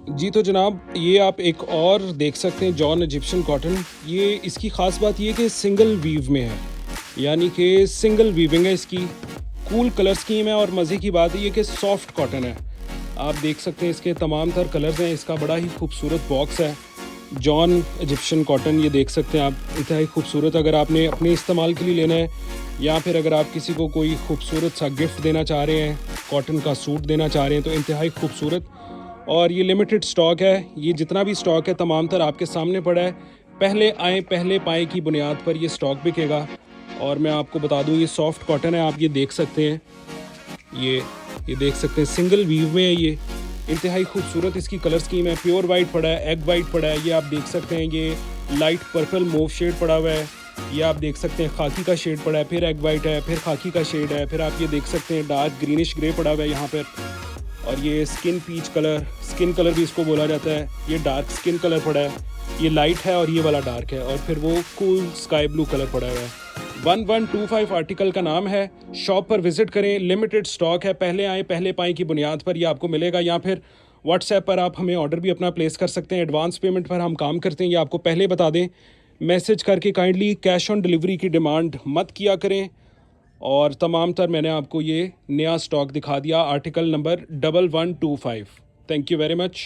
जी तो जनाब, ये आप एक और देख सकते हैं जॉन इजिप्शियन कॉटन। ये इसकी ख़ास बात ये कि सिंगल वीव में है, यानी कि सिंगल वीविंग है इसकी। कूल कलर स्कीम है और मज़े की बात ये कि सॉफ्ट कॉटन है। आप देख सकते हैं इसके तमाम तर कलर्स हैं। इसका बड़ा ही खूबसूरत बॉक्स है। जॉन इजिप्शियन कॉटन ये देख सकते हैं आप, इंतहाई खूबसूरत। अगर आपने अपने इस्तेमाल के लिए लेना है या फिर अगर आप किसी को कोई खूबसूरत सा गिफ्ट देना चाह रहे हैं, कॉटन का सूट देना चाह रहे हैं, तो इंतहाई खूबसूरत। और ये लिमिटेड स्टॉक है। ये जितना भी स्टॉक है तमाम तर आपके सामने पड़ा है। पहले आए पहले पाए की बुनियाद पर ये स्टॉक बिकेगा। और मैं आपको बता दूं, ये सॉफ्ट कॉटन है, आप ये देख सकते हैं। ये देख सकते हैं सिंगल वीव में है ये। इंतहाई खूबसूरत इसकी कलर स्कीम है। प्योर वाइट पड़ा है, एग वाइट पड़ा है, ये आप देख सकते हैं। ये लाइट पर्पल मूव शेड पड़ा हुआ है। ये आप देख सकते हैं खाकी का शेड पड़ा है, फिर एग वाइट है, फिर खाकी का शेड है, फिर आप ये देख सकते हैं डार्क ग्रीनिश ग्रे पड़ा हुआ है यहाँ पर। और ये skin peach colour, skin colour भी इसको बोला जाता है। ये डार्क स्किन कलर पड़ा है, ये लाइट है और ये वाला डार्क है। और फिर वो कूल स्काई ब्लू कलर पड़ा हुआ है। 1125 आर्टिकल का नाम है। शॉप पर विजिट करें, लिमिटेड स्टॉक है। पहले आए पहले पाए की बुनियाद पर ये आपको मिलेगा। या फिर व्हाट्सएप पर आप हमें ऑर्डर भी अपना प्लेस कर सकते हैं। एडवांस पेमेंट पर हम काम करते हैं, ये आपको पहले बता दें। मैसेज करके काइंडली कैश ऑन डिलीवरी की डिमांड मत किया करें। और तमाम तर मैंने आपको ये नया स्टॉक दिखा दिया, article number 1125। Thank you very much.